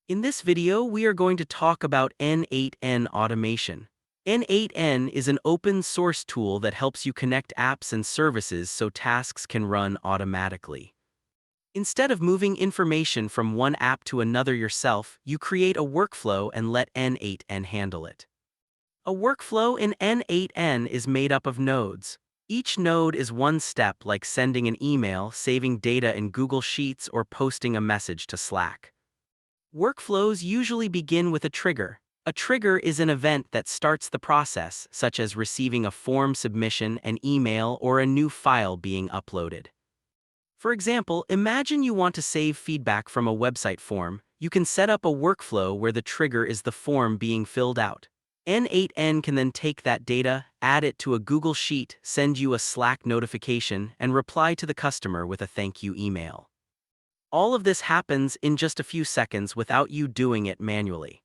In this video, we are going to talk about N8N Automation. N8N is an open source tool that helps you connect apps and services so tasks can run automatically. Instead of moving information from one app to another yourself, you create a workflow and let N8N handle it. A workflow in N8N is made up of nodes. Each node is one step, like sending an email, saving data in Google Sheets, or posting a message to Slack. Workflows usually begin with a trigger. A trigger is an event that starts the process, such as receiving a form submission, an email, or a new file being uploaded. For example, imagine you want to save feedback from a website form. You can set up a workflow where the trigger is the form being filled out. N8N can then take that data, add it to a Google Sheet, send you a Slack notification, and reply to the customer with a thank you email. All of this happens in just a few seconds without you doing it manually.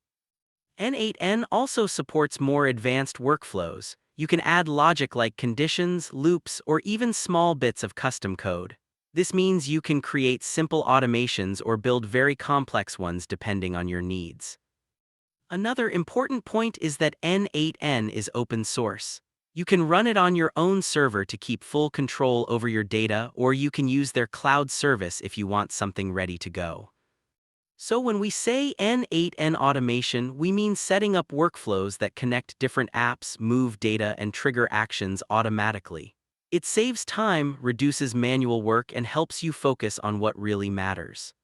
N8N also supports more advanced workflows. You can add logic like conditions, loops, or even small bits of custom code. This means you can create simple automations or build very complex ones depending on your needs. Another important point is that N8N is open source. You can run it on your own server to keep full control over your data, or you can use their cloud service if you want something ready to go. So when we say N8N automation, we mean setting up workflows that connect different apps, move data, and trigger actions automatically. It saves time, reduces manual work, and helps you focus on what really matters.